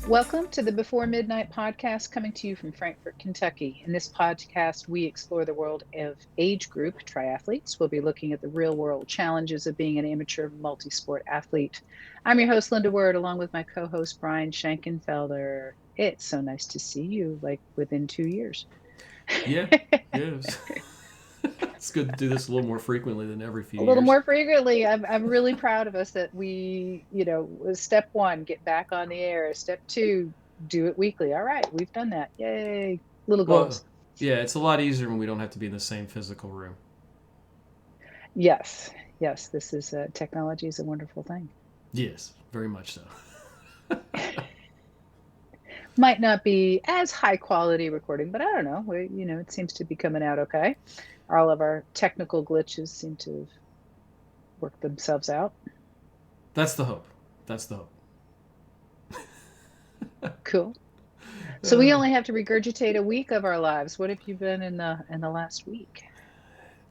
Welcome to the Before Midnight podcast coming to you from Frankfort, Kentucky. In this podcast, we explore the world of age group triathletes. We'll be looking at the real world challenges of being an amateur multi-sport athlete. I'm your host, Linda Word, along with my co-host, Brian Schenkenfelder. It's so nice to see you, like within 2 years. Yeah, yeah. It's good to do this a little more frequently than every few A little years. more frequently. I'm really proud of us that we, step one, get back on the air. Step two, do it weekly. All right, we've done that. Yay. Little Well, goals. yeah, it's a lot easier when we don't have to be in the same physical room. Yes, yes, this is technology is a wonderful thing. Yes, very much so. Might not be as high quality recording, but I don't know. It seems to be coming out okay. All of our technical glitches seem to have worked themselves out. That's the hope. That's the hope. Cool. So we Uh, only have to regurgitate a week of our lives. What have you been in the last week?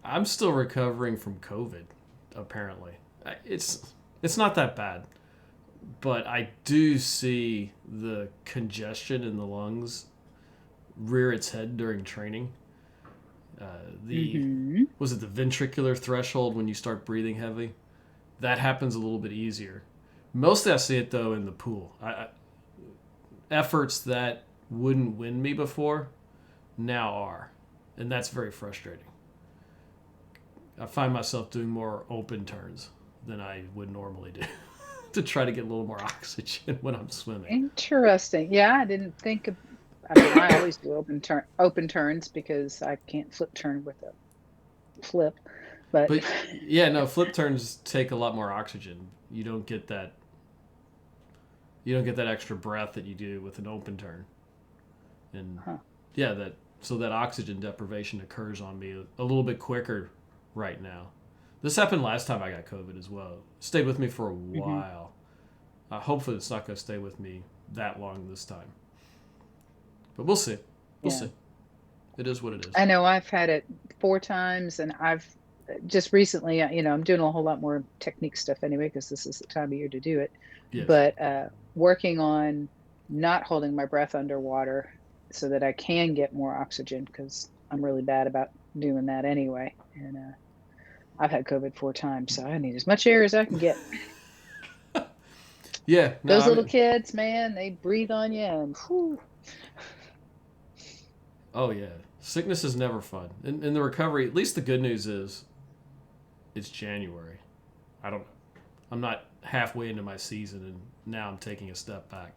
I'm still recovering from COVID. Apparently, it's not that bad, but I do see the congestion in the lungs rear its head during training. The Mm-hmm. Was it the ventricular threshold when you start breathing heavy? That happens a little bit easier. Mostly, I see it though in the pool. Efforts that wouldn't win me before now are, and that's very frustrating. I find myself doing more open turns than I would normally do to try to get a little more oxygen when I'm swimming. Interesting. Yeah, I didn't think of, I mean, I always do open turns because I can't flip turn with a flip, but But yeah, no, flip turns take a lot more oxygen. You don't get that extra breath that you do with an open turn. And huh. yeah, that oxygen deprivation occurs on me a little bit quicker right now. This happened last time I got COVID as well. Stayed with me for a Hmm. while. Hopefully, it's not going to stay with me that long this time. But we'll see. We'll Yeah. see. It is what it is. I know I've had it 4 times and I've just recently, I'm doing a whole lot more technique stuff anyway, because this is the time of year to do it. Yes. But working on not holding my breath underwater so that I can get more oxygen because I'm really bad about doing that anyway. And I've had COVID 4 times, so I need as much air as I can get. Yeah. No. Those I little mean. kids, man, they breathe on you and whew. Oh yeah. Sickness is never fun. In the recovery, at least the good news is it's January. I don't. I'm not halfway into my season, and now I'm taking a step back.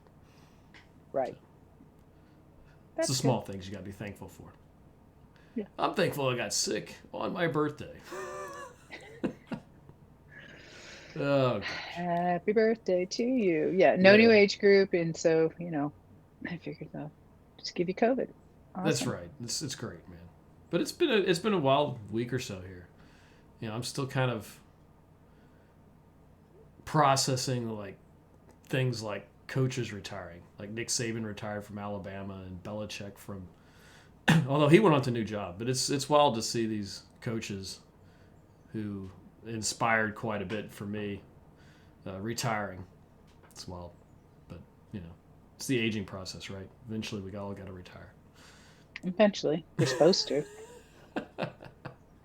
So Right. it's the That's good. small things you got to be thankful for. Yeah. I'm thankful I got sick on my birthday. Oh gosh. Happy birthday to you. Yeah, no Yeah, new age group. And so, I figured I'll just give you COVID. that's Awesome. right. It's great, man. But it's been a wild week or so here. I'm still kind of processing like things like coaches retiring, like Nick Saban retired from Alabama and Belichick from, although he went on to a new job. But it's wild to see these coaches who inspired quite a bit for me retiring. It's wild, but you know, it's the aging process, right? Eventually, we all got to retire. Eventually, we're supposed to.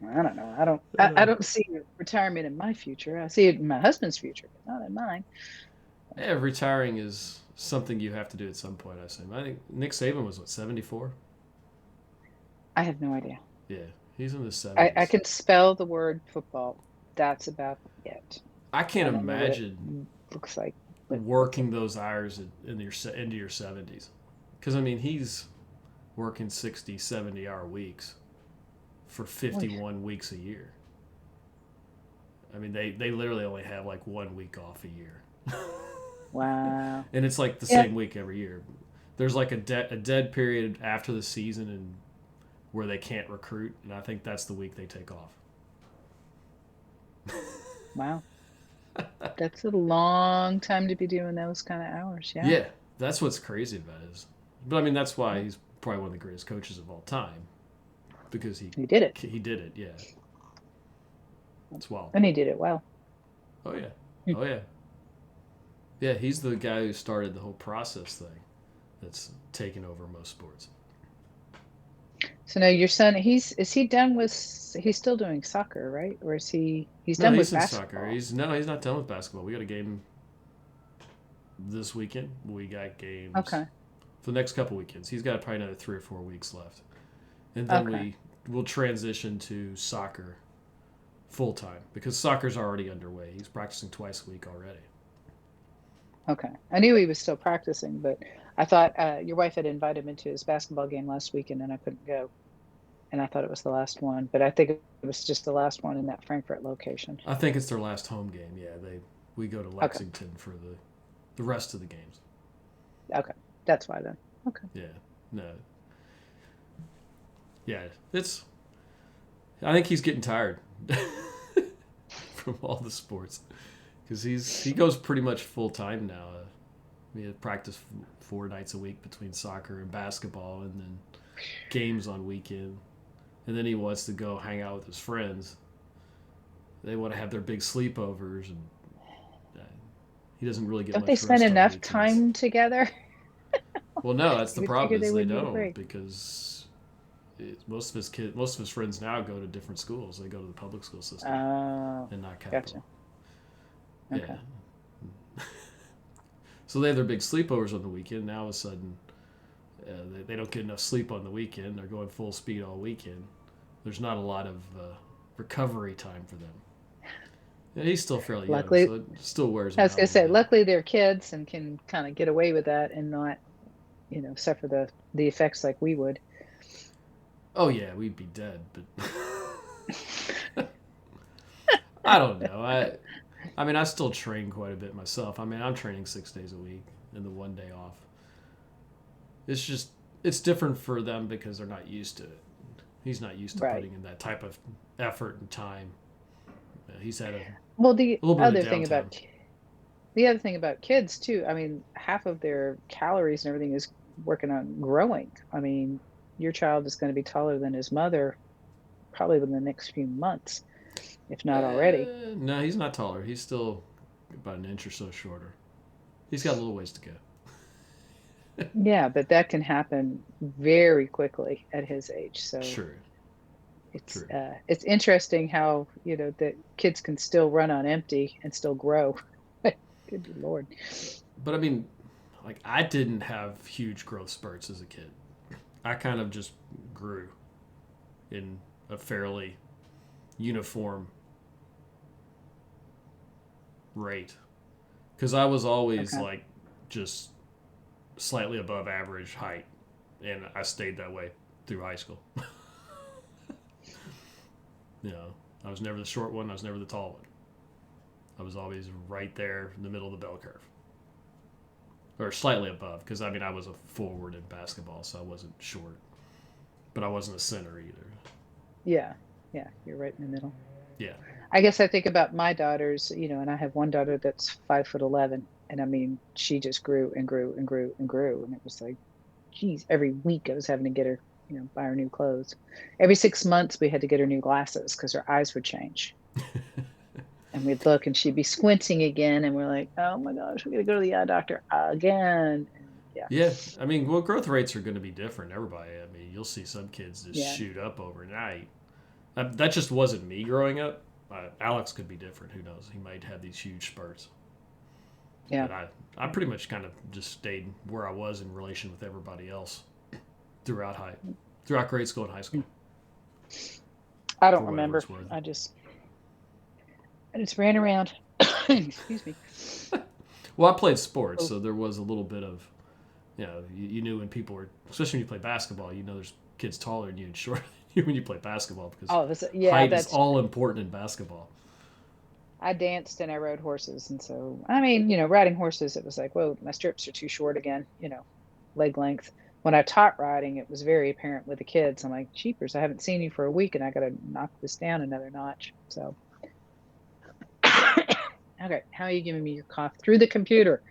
I don't know. I don't. I Uh, don't see retirement in my future. I see it in my husband's future, but not in mine. yeah, retiring is something you have to do at some point. I assume. I think Nick Saban was what 74. I have no idea. Yeah, he's in his I 70s. can spell the word football. That's about it. I can't And I know what it imagine looks like. But that's it. working those hours into your 70s. Because, I mean, he's working 60, 70-hour weeks for Oy. 51 weeks a year. I mean, they literally only have like 1 week off a year. Wow. And it's like the Yeah. same week every year. There's like a dead period after the season and where they can't recruit, and I think that's the week they take off. Wow. That's a long time to be doing those kind of hours. Yeah. Yeah, that's what's crazy about it. But I mean, that's why he's probably one of the greatest coaches of all time because he He did it. he did it. Yeah, it's wild. And he did it well. Oh yeah, Hmm. oh yeah. Yeah, he's the guy who started the whole process thing that's taken over most sports. So now your son, is he done with, he's still doing soccer, right? Or is he's No, done he's with in soccer. basketball? He's not done with basketball. We got a game this weekend. We got games Okay. for the next couple weekends. He's got probably another 3 or 4 weeks left, and then Okay. we will transition to soccer full time because soccer's already underway. He's practicing twice a week already. Okay. I knew he was still practicing, but I thought your wife had invited me to his basketball game last weekend and I couldn't go. And I thought it was the last one, but I think it was just the last one in that Frankfurt location. I think it's their last home game. Yeah, they we go to Okay. Lexington for the rest of the games. Okay. That's why then. Okay. Yeah, no, yeah, it's. I think he's getting tired from all the sports because he goes pretty much full time now. We had practice 4 nights a week between soccer and basketball, and then games on weekend. And then he wants to go hang out with his friends. They want to have their big sleepovers, and uh, he doesn't really get Don't they much spend rest on enough weekends. time together? Well, no, that's the You would figure problem they is they would need a don't break. because most of his friends now go to different schools. They go to the public school system Oh, and not Capital. gotcha. Yeah. Okay. So they have their big sleepovers on the weekend. Now all of a sudden, they don't get enough sleep on the weekend. They're going full speed all weekend. There's not a lot of recovery time for them. And he's still fairly young, Luckily, so it still wears I him was out a gonna little say, bit. luckily they're kids and can kind of get away with that and not, suffer the effects like we would. Oh yeah, we'd be dead, but I don't know. I mean, I still train quite a bit myself. I mean, I'm training 6 days a week and the one day off. It's just it's different for them because they're not used to it. He's not used to Right. putting in that type of effort and time. He's had a Well, little bit of a downtime. the other thing about kids too, I mean, half of their calories and everything is working on growing. I mean, your child is going to be taller than his mother probably within the next few months, if not already. No, he's not taller. He's still about an inch or so shorter. He's got a little ways to go. Yeah, but that can happen very quickly at his age. So True, true. it's interesting how, that kids can still run on empty and still grow. Good Lord. But I mean, like I didn't have huge growth spurts as a kid. I kind of just grew in a fairly uniform rate because I was always Okay. like just slightly above average height, and I stayed that way through high school. You know, I was never the short one. I was never the tall one. I was always right there in the middle of the bell curve, or slightly above. Because I mean, I was a forward in basketball, so I wasn't short, but I wasn't a center either. Yeah. Yeah, you're right in the middle. Yeah, I guess I think about my daughters, and I have one daughter that's 5'11", and I mean, she just grew and grew and grew and grew, and it was like, geez, every week I was having to get her, buy her new clothes. Every 6 months we had to get her new glasses because her eyes would change, and we'd look and she'd be squinting again, and we're like, oh my gosh, we got to go to the eye doctor again, and yeah, yeah. I mean, well, growth rates are going to be different. Everybody. I mean, you'll see some kids just yeah, shoot up overnight. That just wasn't me growing up. Alex could be different. Who knows? He might have these huge spurts. yeah. But I pretty much kind of just stayed where I was in relation with everybody else throughout grade school and high school, I for don't whatever remember. it's worth. I just ran around. Excuse me. Well, I played sports, Oh, so there was a little bit of, you knew when people were, especially when you play basketball, there's kids taller than you and shorter than you when you play basketball because oh, yeah, height is that's all important in basketball. I danced and I rode horses. And so, I mean, riding horses, it was like, whoa, my strips are too short again, leg length. When I taught riding, it was very apparent with the kids. I'm like, cheapers, I haven't seen you for a week and I got to knock this down another notch. So, okay, how are you giving me your cough? Through the computer.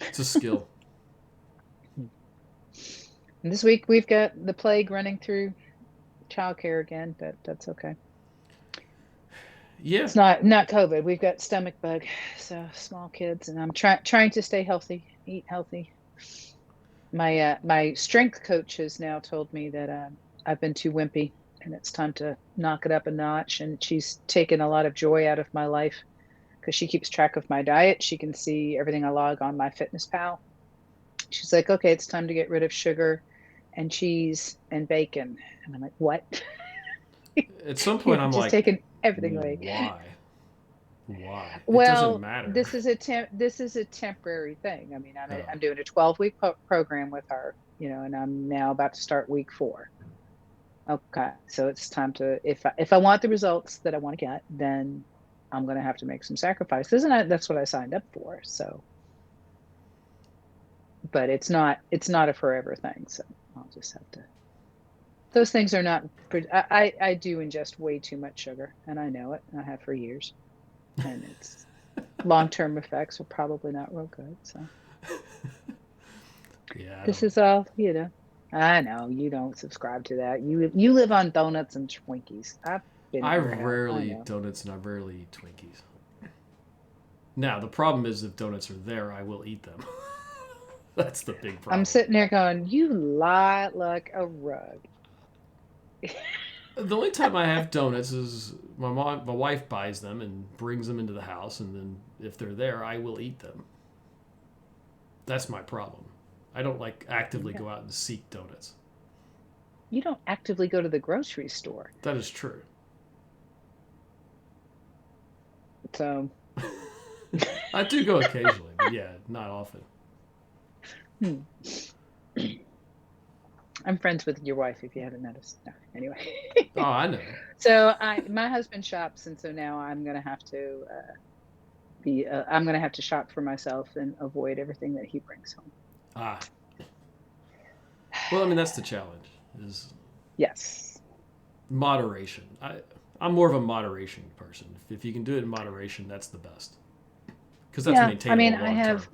It's a skill. And this week we've got the plague running through childcare again, but that's okay. Yeah. It's not COVID. We've got stomach bug, so small kids, and I'm trying to stay healthy, eat healthy. My strength coach has now told me that I've been too wimpy, and it's time to knock it up a notch. And she's taken a lot of joy out of my life because she keeps track of my diet. She can see everything I log on my Fitness Pal. She's like, okay, it's time to get rid of sugar and cheese and bacon. And I'm like, what? At some point, You've I'm just like, taken everything away. why? Why? It doesn't Well, matter. this is a temporary thing. I mean, Oh. I'm doing a 12-week program with her, and I'm now about to start week 4. Okay, so it's time to, if I want the results that I want to get, then I'm going to have to make some sacrifices, and that's what I signed up for. So, but it's not a forever thing. So I'll just have to. Those things are not. I do ingest way too much sugar, and I know it. And I have for years, and it's long-term effects are probably not real good. So Yeah, I this don't. is all. I know you don't subscribe to that. You live on donuts and Twinkies. I've been at I your house. I rarely eat know. donuts and I rarely eat Twinkies. Now, the problem is if donuts are there, I will eat them. That's the big I'm problem. sitting there going, you lie like a rug. The only time I have donuts is my wife buys them and brings them into the house, and then if they're there, I will eat them. That's my problem. I don't like actively Yeah. go out and seek donuts. You don't actively go to the grocery store. That is true. So, I do go occasionally, but yeah, not often. hmm. I'm friends with your wife, if you haven't noticed. No, anyway. Oh, I know. So my husband shops, and so now I'm gonna have to I'm gonna have to shop for myself and avoid everything that he brings home. Ah, well, I mean that's the challenge is Yes. moderation. I'm more of a moderation person. If you can do it in moderation, that's the best because that's Yeah. I mean, maintainable long term.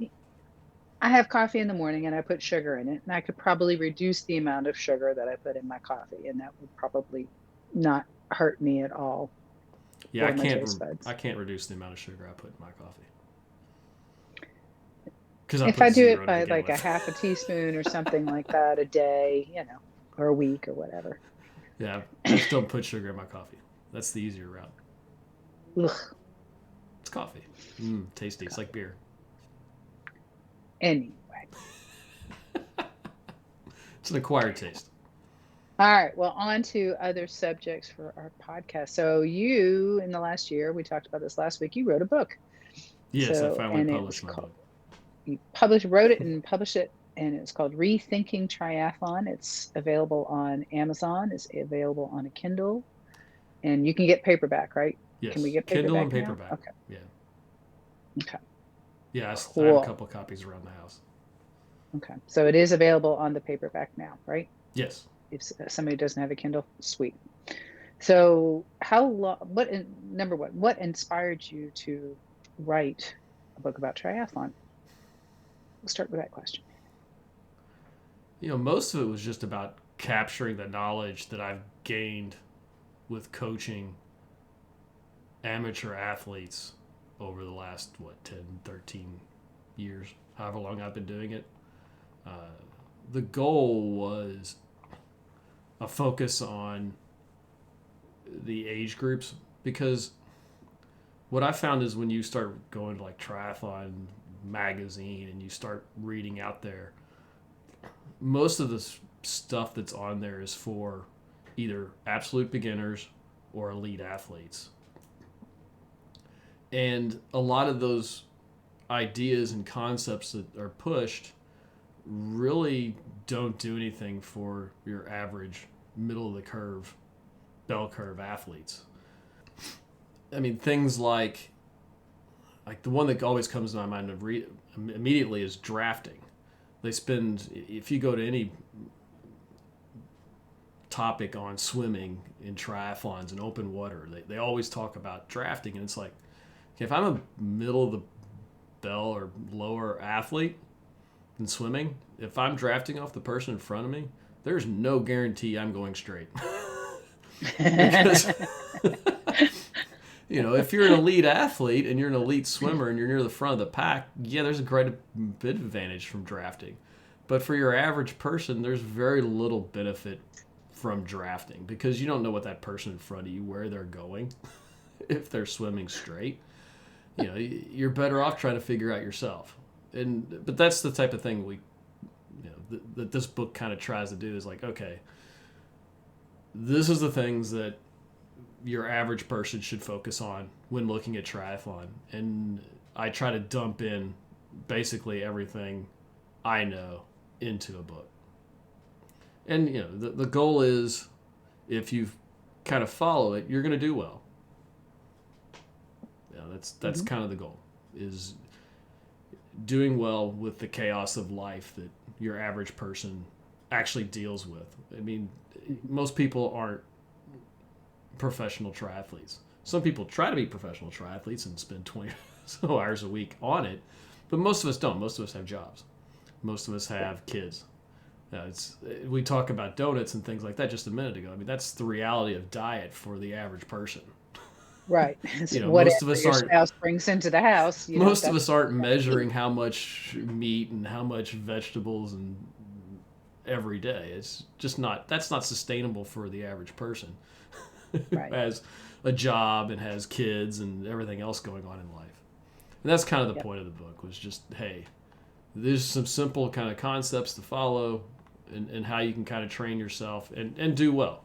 I have coffee in the morning and I put sugar in it, and I could probably reduce the amount of sugar that I put in my coffee, and that would probably not hurt me at all Yeah, or my taste buds. I can't reduce the amount of sugar I put in my coffee because I If put I do it zero to by begin like a with. half a teaspoon or something like that a day, or a week or whatever. Yeah, I just don't put sugar in my coffee. That's the easier route. Ugh, It's coffee. Tasty. It's like beer. anyway. It's an acquired taste. All right. Well, on to other subjects for our podcast. So you, in the last year, we talked about this last week, you wrote a book. Yes, I So, finally and it was published my called, book. wrote it and published it, and it's called Rethinking Triathlon. It's available on Amazon. It's available on a Kindle, and you can get paperback, right? Can we Yes, get Kindle and paperback now? paperback. Okay. Yeah, Okay. yeah. I have a Cool. couple of copies around the house. Okay. So it is available on the paperback now, right? Yes. If somebody doesn't have a Kindle, sweet. So how long, number one, what inspired you to write a book about triathlon? We'll start with that question. Most of it was just about capturing the knowledge that I've gained with coaching amateur athletes over the last 10, 13 years, however long I've been doing it. Uh, the goal was a focus on the age groups because what I found is when you start going to like triathlon magazine and you start reading out there, most of the stuff that's on there is for either absolute beginners or elite athletes. And a lot of those ideas and concepts that are pushed really don't do anything for your average middle of the curve bell curve athletes. I mean, things like the one that always comes to my mind immediately is drafting. They spend, if you go to any topic on swimming in triathlons and open water, they always talk about drafting, and it's like, okay, if I'm a middle of the bell or lower athlete in swimming, if I'm drafting off the person in front of me, there's no guarantee I'm going straight. Because If you're an elite athlete and you're an elite swimmer and you're near the front of the pack, yeah, there's a great bit of advantage from drafting. But for your average person, there's very little benefit from drafting because you don't know what that person in front of you, where they're going, if they're swimming straight. You're better off trying to figure out yourself. But that's the type of thing that this book kind of tries to do is like, okay, this is the things that your average person should focus on when looking at triathlon. And I try to dump in basically everything I know into a book. And, the goal is if you kind of follow it, you're going to do well. That's kind of the goal, is doing well with the chaos of life that your average person actually deals with. I mean, most people aren't professional triathletes. Some people try to be professional triathletes and spend 20 hours a week on it, but most of us don't. Most of us have jobs. Most of us have kids. We talk about donuts and things like that just a minute ago. I mean, that's the reality of diet for the average person. Right. Most of us your aren't. spouse brings into the house. Most of us aren't measuring how much meat and how much vegetables and every day. It's just not. That's not sustainable for the average person. Right. Who has a job and has kids and everything else going on in life. And that's kind of the point of the book, was just, hey, there's some simple kind of concepts to follow and how you can kind of train yourself and do well.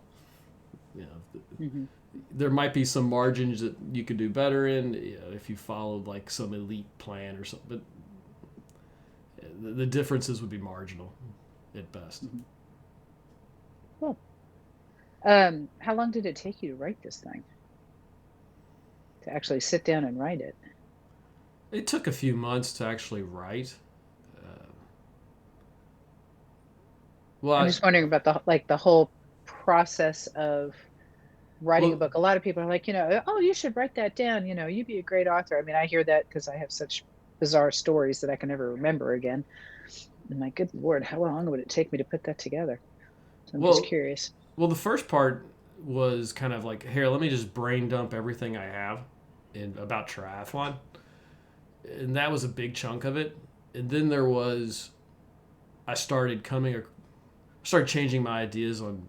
There might be some margins that you could do better in if you followed like some elite plan or something, but the differences would be marginal at best. Cool. How long did it take you to write this thing? To actually sit down and write it? It took a few months to actually write. I'm just wondering about the whole process of writing a book. A lot of people are like, oh, you should write that down. You'd be a great author. I mean, I hear that because I have such bizarre stories that I can never remember again. And my good Lord, how long would it take me to put that together? So I'm just curious. Well, the first part was kind of like, here, let me just brain dump everything I have about triathlon. And that was a big chunk of it. And then I started changing my ideas on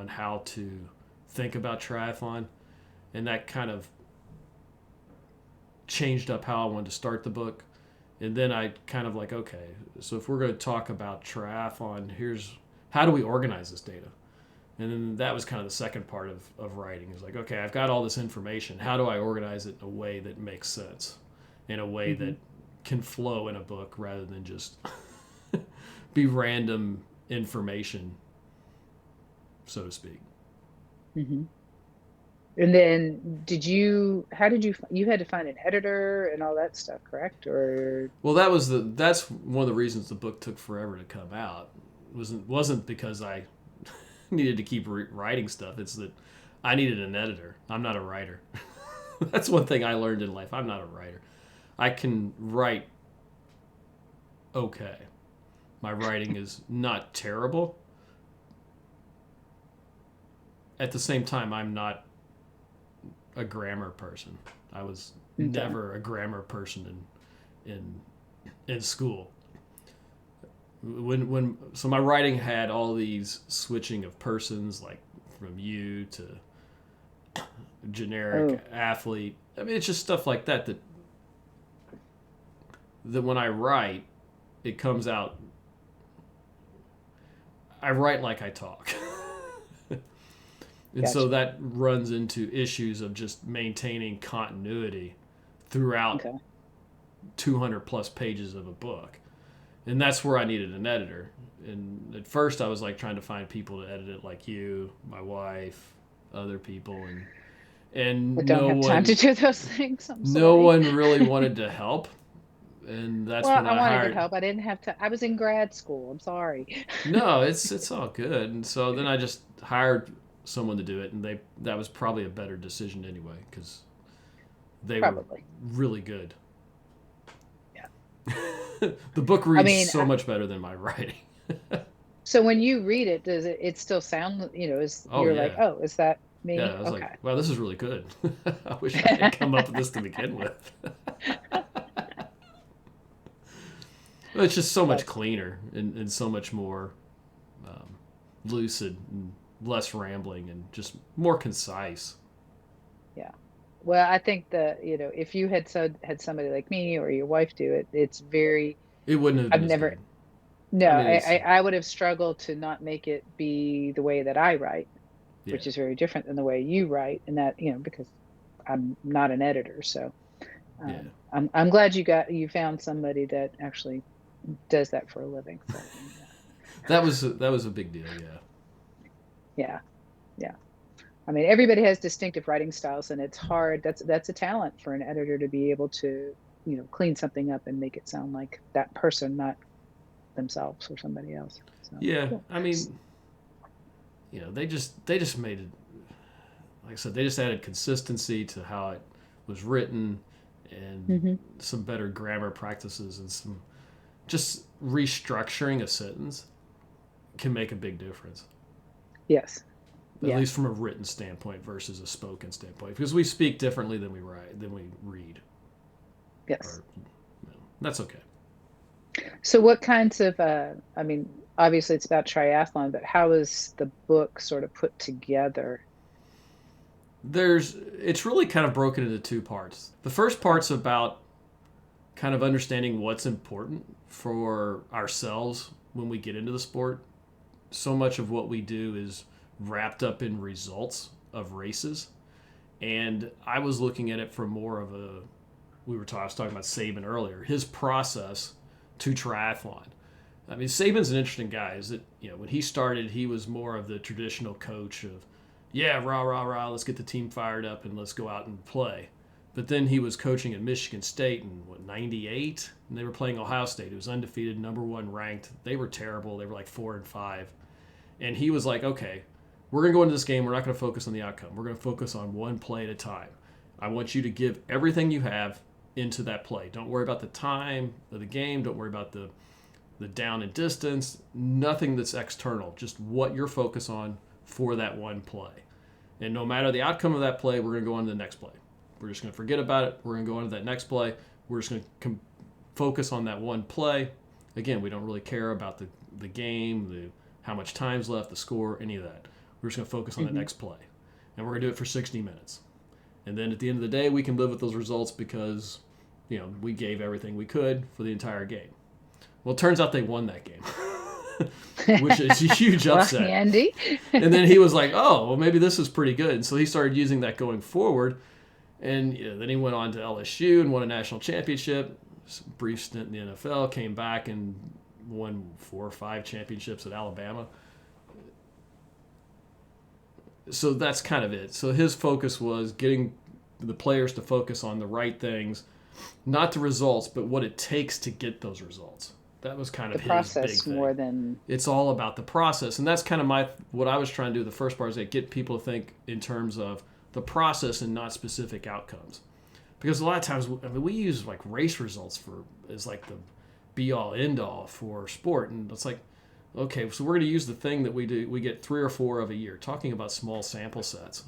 how to think about triathlon. And that kind of changed up how I wanted to start the book. And then I kind of like, okay, so if we're going to talk about triathlon, how do we organize this data? And then that was kind of the second part of writing. Is like, okay, I've got all this information. How do I organize it in a way that makes sense? In a way that can flow in a book rather than just be random information, so to speak. And then you had to find an editor and all that stuff, correct? Or well, that's one of the reasons the book took forever to come out. Wasn't because I needed to keep writing stuff. It's that I needed an editor. I'm not a writer. That's one thing I learned in life. I'm not a writer. I can write okay. My writing is not terrible. At the same time, I'm not a grammar person. I was never a grammar person in school. So my writing had all these switching of persons, like from you to generic athlete. I mean, it's just stuff like that when I write, it comes out. I write like I talk. And so that runs into issues of just maintaining continuity throughout 200 plus pages of a book. And that's where I needed an editor. And at first I was like trying to find people to edit it, like you, my wife, other people, and I don't have time to do those things. I'm sorry. No one really wanted to help. And that's when I wanted to help. I didn't have to. I was in grad school. I'm sorry. No, it's all good. And so then I just hired someone to do it, and that was probably a better decision anyway, because they were really good. Yeah. The book reads so much better than my writing. So when you read it, does it still sound, is that Yeah, Me? I was like, Okay. wow, this is really good. I wish I had come up with this to begin with. Well, it's just so much That's cleaner and so much more um, lucid and less rambling and just more concise. yeah. Well, I think that, if you had somebody like me or your wife do it, it's very, It wouldn't have I've been as never, good. no, I mean, it's I would have struggled to not make it be the way that I write, yeah, which is very different than the way you write, and that, because I'm not an editor. So yeah. I'm glad you found somebody that actually does that for a living. So That was a big deal. Yeah, yeah, yeah. I mean, everybody has distinctive writing styles, and it's hard. That's a talent for an editor to be able to, clean something up and make it sound like that person, not themselves or somebody else. So yeah. cool. I mean, they just made it. Like I said, they just added consistency to how it was written, and Hmm. some better grammar practices and some just restructuring a sentence can make a big difference. Yes. At Yeah. least from a written standpoint versus a spoken standpoint, because we speak differently than we read, Yes. or that's okay. So what kinds of I mean, obviously it's about triathlon, but how is the book sort of put together? It's really kind of broken into two parts. The first Okay. part's about kind of understanding what's important for ourselves when we get into the sport. So much of what we do is wrapped up in results of races, and I was looking at it from more of a I was talking about Saban earlier, his process to triathlon. I mean, Saban's an interesting guy. Is that when he started, he was more of the traditional coach of, yeah, rah rah rah, let's get the team fired up and let's go out and play. But then he was coaching at Michigan State in '98, and they were playing Ohio State. It was undefeated, number one ranked. They were terrible. They were like 4-5, and he was like, okay, we're gonna go into this game. We're not gonna focus on the outcome. We're gonna focus on one play at a time. I want you to give everything you have into that play. Don't worry about the time of the game. Don't worry about the down and distance. Nothing that's external. Just what you're focused on for that one play. And no matter the outcome of that play, we're going to go on to the next play. We're just going to forget about it. We're going to go on to that next play. We're just going to focus on that one play. Again, we don't really care about the game, how much time's left, the score, any of that. We're just going to focus on the Hmm. next play. And we're going to do it for 60 minutes. And then at the end of the day, we can live with those results because, we gave everything we could for the entire game. Well, it turns out they won that game, which is a huge Well, upset. Andy. And then he was like, "Oh, well, maybe this is pretty good." And so he started using that going forward. And then he went on to LSU and won a national championship. Brief stint in the NFL, came back and won 4 or 5 championships at Alabama. So that's kind of it. So his focus was getting the players to focus on the right things, not the results, but what it takes to get those results. That was kind The of his big process thing. more than. It's all about the process, and that's kind of what I was trying to do. The first part is that get people to think in terms of the process and not specific outcomes, because a lot of times, I mean, we use like race results as like the be all end all for sport, and it's like, okay, so we're going to use the thing that we get 3 or 4 of a year, talking about small sample sets.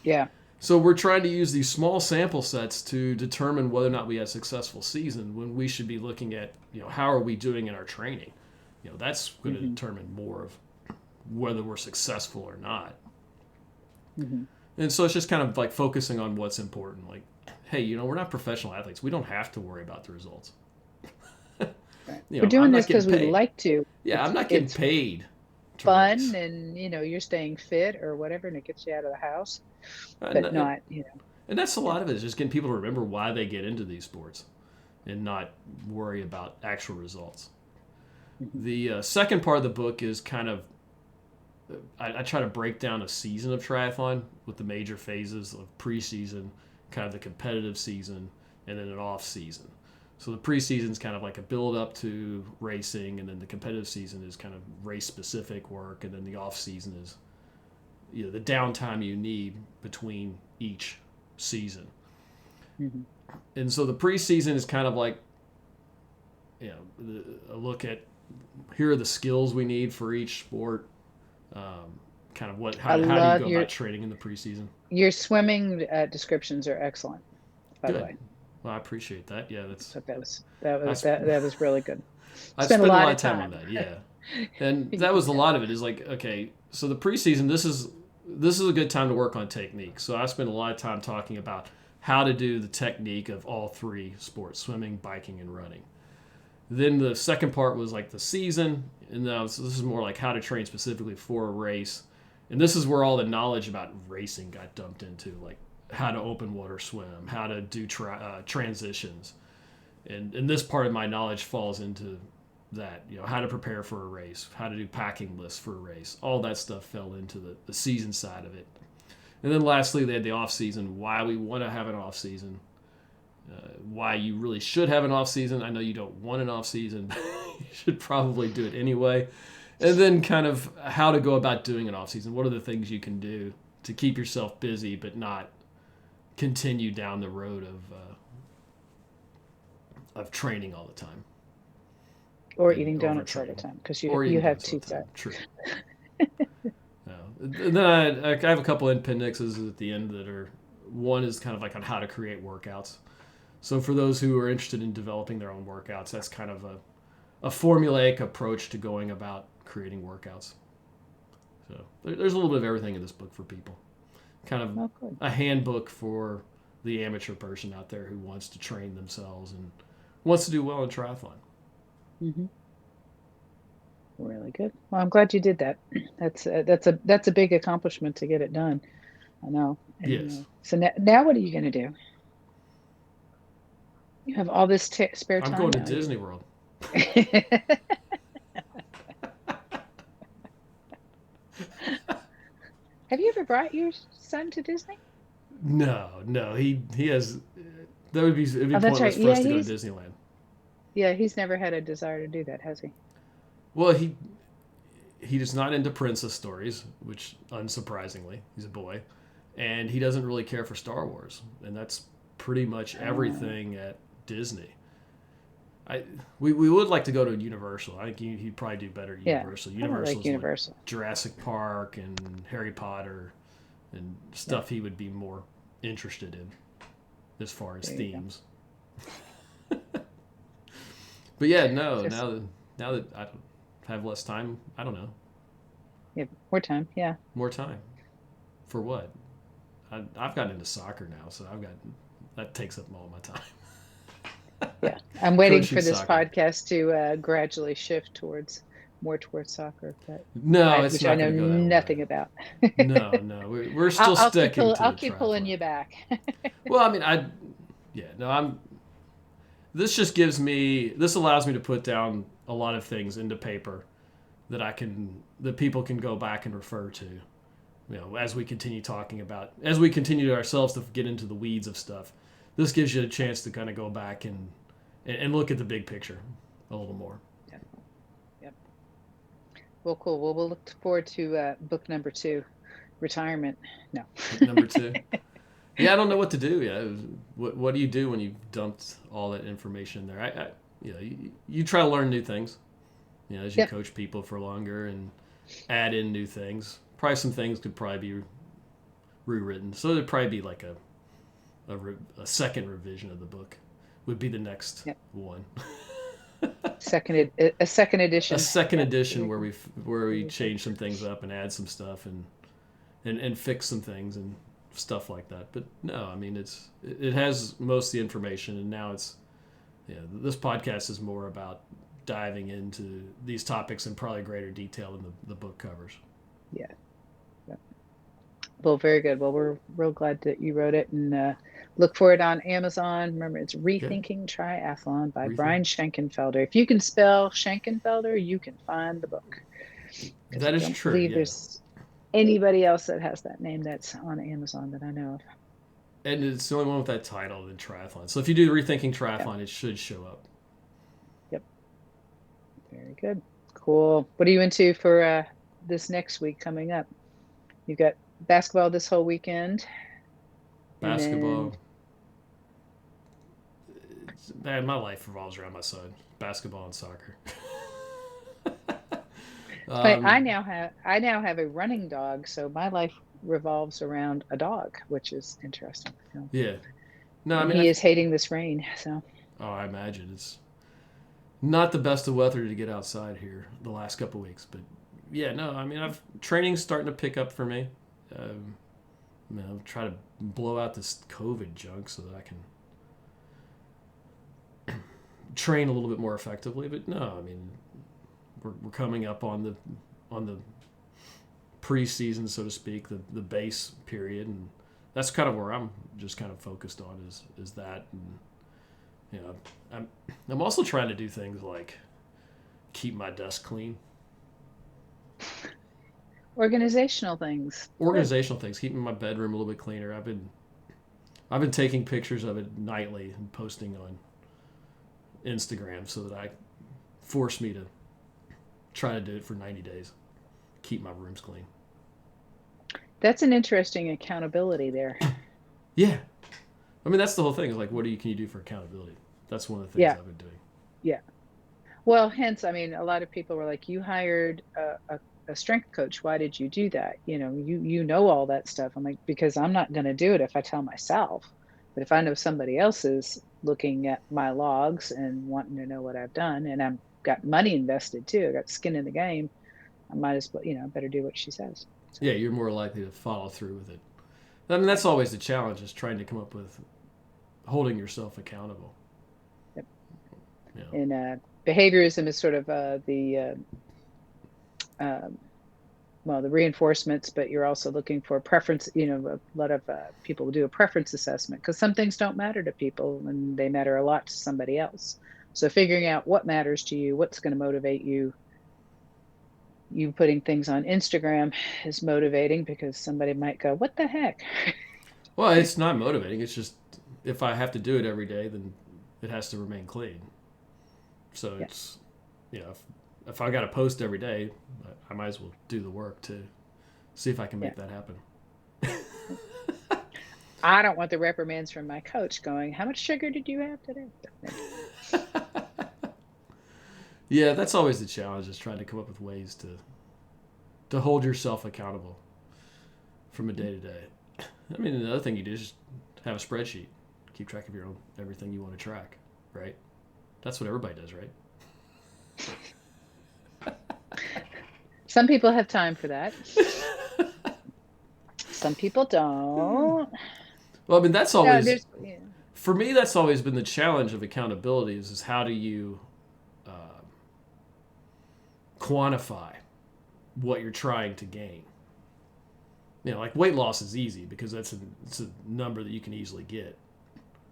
Yeah. So we're trying to use these small sample sets to determine whether or not we had a successful season, when we should be looking at, how are we doing in our training? That's going to Hmm. determine more of whether we're successful or not. Hmm. And so it's just kind of like focusing on what's important. Like, hey, we're not professional athletes. We don't have to worry about the results. Right. We're doing I'm this not getting because we paid. like to. Yeah, It's I'm not getting it's paid to fun, race. and you're staying fit or whatever, and it gets you out of the house, And, but not. and that's a Yeah. lot of it, is just getting people to remember why they get into these sports and not worry about actual results. Hmm. The second part of the book is kind of, I try to break down a season of triathlon with the major phases of preseason, kind of the competitive season, and then an off season. So the preseason is kind of like a build up to racing, and then the competitive season is kind of race specific work, and then the off season is the downtime you need between each season. Hmm. And so the preseason is kind of like, a look at, here are the skills we need for each sport, kind of what I how do you love go about training in the preseason? your swimming descriptions are excellent, by the Good. way. Well, I appreciate that. Yeah, that's So that was that I was sp- that was really good. I Spent a spend a lot lot of of time on time. that. Yeah, and You that can was a tell. lot of it. Is like, okay, so the preseason, this is a good time to work on technique. So I spend a lot of time talking about how to do the technique of all three sports: swimming, biking, and running. Then the second part was like the season, and now this is more like how to train specifically for a race. And this is where all the knowledge about racing got dumped into, like how to open water swim, how to do transitions. And this part of my knowledge falls into that, how to prepare for a race, how to do packing lists for a race. All that stuff fell into the season side of it. And then lastly, they had the off season, why we want to have an off season, why you really should have an off season. I know you don't want an off season, but you should probably do it anyway. And then kind of how to go about doing an off season. What are the things you can do to keep yourself busy but not continue down the road of training all the time Or and eating donuts all the overtraining, time because or you eating have donuts all teeth the time. out. True. And then I have a couple appendixes at the end that are, one is kind of like on how to create workouts. So for those who are interested in developing their own workouts, that's kind of a formulaic approach to going about creating workouts. So there's a little bit of everything in this book for people. Kind of Oh, good. a handbook for the amateur person out there who wants to train themselves and wants to do well in triathlon. Hmm. Really good. Well, I'm glad you did that. That's a big accomplishment to get it done. I know. And Yes. so now what are you going to do? You have all this spare I'm time going to now. Disney World. Have you ever brought your son to Disney? No, he has. That would be it'd be Oh, that's pointless right. for us to go to Disneyland. He's never had a desire to do that, has he? Well, he is not into princess stories, which unsurprisingly, he's a boy, and he doesn't really care for Star Wars, and that's pretty much Oh, everything at Disney. We would like to go to Universal. I think he'd probably do better at yeah. Universal. I don't like Universal's like Universal. Jurassic Park and Harry Potter and Yeah, stuff he would be more interested in as far as there you go. themes. But yeah, no. Just Now that I don't have less time, I don't know, yeah, more time. Yeah, more time for what? I've gotten into soccer now, so that takes up all my time. yeah. I'm waiting Coaching for this soccer. podcast to gradually shift more towards soccer, but No, it's which I not know going to go that way. nothing about. No, we're still sticking to I'll the keep pulling triathlon. you back. Well, I mean, yeah, no, I'm. This allows me to put down a lot of things into paper that people can go back and refer to. As we continue as we continue ourselves to get into the weeds of stuff. This gives you a chance to kind of go back and look at the big picture a little more. Yeah. Yep. Well, cool. Well, we'll look forward to book number 2, retirement. No. Book number 2. Yeah, I don't know what to do. Yeah, what do you do when you've dumped all that information in there? You try to learn new things. As you Yep. coach people for longer and add in new things. Probably some things could probably be rewritten. So there'd probably be like a second revision of the book would be the next Yep. one. A second A edition. second Yeah. edition Very where good. we Very good. change some things up and add some stuff and fix some things and stuff like that. But no, I mean it has most of the information, and now this podcast is more about diving into these topics in probably greater detail than the book covers. Yeah. Yeah. Well, very good. Well, we're real glad that you wrote it, and look for it on Amazon. Remember, it's Okay, Rethinking Triathlon by rethink. Brian Schenkenfelder. If you can spell Schenkenfelder, you can find the book, because That I is don't true. believe Yeah, there's anybody else that has that name that's on Amazon that I know of. and it's the only one with that title, the triathlon. So if you do Rethinking Yep. Triathlon, it should show up. Yep. Very good. Cool. What are you into for this next week coming up? You've got basketball this whole weekend, and then Basketball. Man, my life revolves around my son. Basketball and soccer. It's funny. I Um, now have a running dog, so my life revolves around a dog, which is interesting. So, yeah. No, I and mean, he is hating this rain. So I imagine it's not the best of weather to get outside here the last couple of weeks, but yeah, no, I mean, I've training's starting to pick up for me. Um, I'm trying to blow out this COVID junk so that I can train a little bit more effectively. But no, I mean, we're coming up on the preseason, so to speak, the base period, and that's kind of where I'm just kind of focused on is that, and you know, I'm also trying to do things like keep my desk clean, organizational things. Good. organizational things, keeping my bedroom a little bit cleaner. I've been taking pictures of it nightly and posting on Instagram so that I force me to try to do it for 90 days, keep my rooms clean. That's an interesting accountability there. Yeah, I mean that's the whole thing. Is like, what can you do for accountability? That's one of the things Yeah. I've been doing. Yeah. Well, hence, I mean, a lot of people were like, "You hired a strength coach. Why did you do that? You know all that stuff." I'm like, "Because I'm not going to do it if I tell myself. But if I know somebody else is looking at my logs and wanting to know what I've done, and I've got money invested too, I got skin in the game, I might as well, better do what she says." Yeah, So, you're more likely to follow through with it. I mean, that's right. always the challenge is trying to come up with holding yourself accountable. Yep. You know, And behaviorism is sort of um, well, the reinforcements, but you're also looking for preference. A lot of people do a preference assessment because some things don't matter to people and they matter a lot to somebody else. So figuring out what matters to you, what's going to motivate you. You putting things on Instagram is motivating because somebody might go, "What the heck?" well, it's not motivating. It's just if I have to do it every day, then it has to remain clean. So Yeah. it's if I got to post every day, I might as well do the work to see if I can Yeah. make that happen. I don't want the reprimands from my coach going, "How much sugar did you have today?" Yeah, that's always the challenge is trying to come up with ways to hold yourself accountable from a day to day. I mean, another thing you do is just have a spreadsheet, keep track of your own everything you want to track, right? That's what everybody does, right? Some people have time for that. Some people don't. Well, I mean, that's No, always there's yeah. for me. That's always been the challenge of accountability is how do you uh, quantify what you're trying to gain? Like weight loss is easy because it's a number that you can easily get.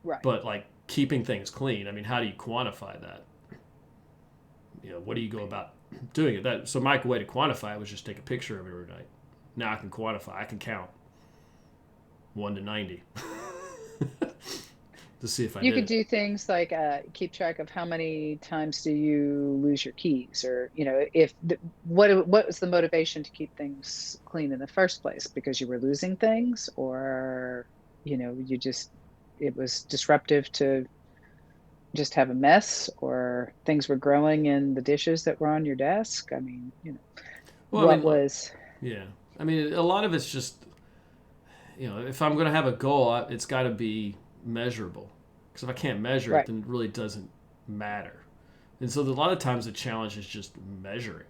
Right. But like keeping things clean, I mean, how do you quantify that? What do you go about doing it? So my way to quantify it was just take a picture of it every night. Now I can quantify. I can count 1 to 90 to see if I You did could it. do things like keep track of how many times do you lose your keys, or if what was the motivation to keep things clean in the first place? Because you were losing things, or you just it was disruptive to just have a mess, or things were growing in the dishes that were on your desk. I mean, Well, I what mean, was yeah. I mean, a lot of it's just if I'm going to have a goal, it's got to be measurable. Because if I can't measure it, right, then it really doesn't matter. And so a lot of times the challenge is just measuring.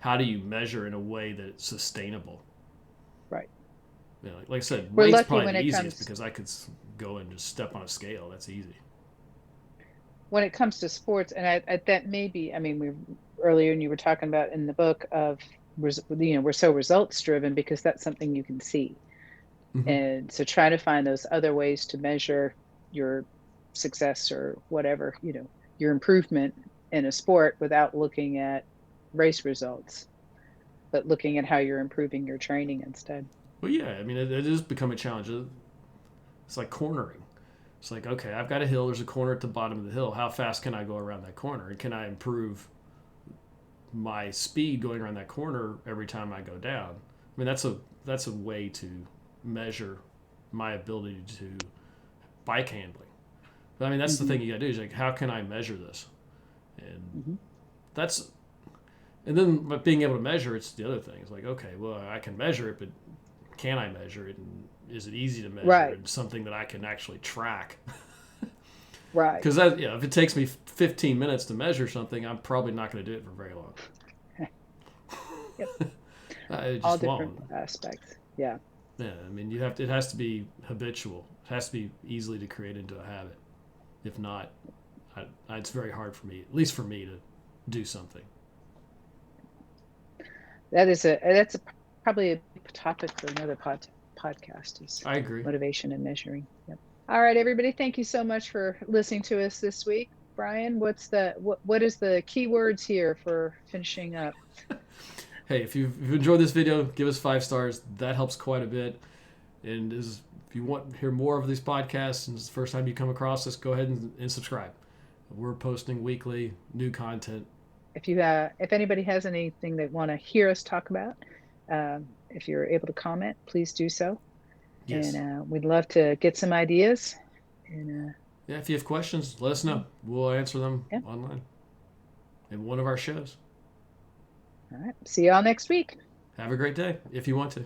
How do you measure in a way that it's sustainable? right. Like I said, We're weight's lucky probably when the it easiest comes because I could go and just step on a scale. That's easy. when it comes to sports, and that may be, I mean, we earlier, and you were talking about in the book of, we're so results driven because that's something you can see. Mm-hmm. And so try to find those other ways to measure your success or whatever, your improvement in a sport without looking at race results, but looking at how you're improving your training instead. Well, yeah, I mean, it has become a challenge. It's like cornering. It's like, okay, I've got a hill. There's a corner at the bottom of the hill. How fast can I go around that corner? And can I improve my speed going around that corner every time I go down? I mean, that's a way to measure my ability to bike handling. But I mean, that's the Hmm. thing you got to do is like, how can I measure this? And Hmm. that's And then, but being able to measure, it's the other thing. It's like, okay, well, I can measure it, but can I measure it? And is it easy to measure? Right. And something that I can actually track? Right. Because that, if it takes me 15 minutes to measure something, I'm probably not going to do it for very long. Yep. I All just different won't. aspects. Yeah. Yeah, I mean, you have to. It has to be habitual. It has to be easily to create into a habit. If not, it's very hard for me, at least for me, to do something. That's probably a topic for another podcast is I agree. motivation and measuring. Yep. All right, everybody. Thank you so much for listening to us this week. Brian, what is the key words here for finishing up? Hey, if you've enjoyed this video, give us 5 stars. That helps quite a bit. And if you want to hear more of these podcasts and it's the first time you come across us, go ahead and subscribe. We're posting weekly new content. If anybody has anything they want to hear us talk about, if you're able to comment, please do so. Yes. And we'd love to get some ideas. And yeah, if you have questions, let us know. We'll answer them online in one of our shows. All right. See y'all next week. Have a great day if you want to.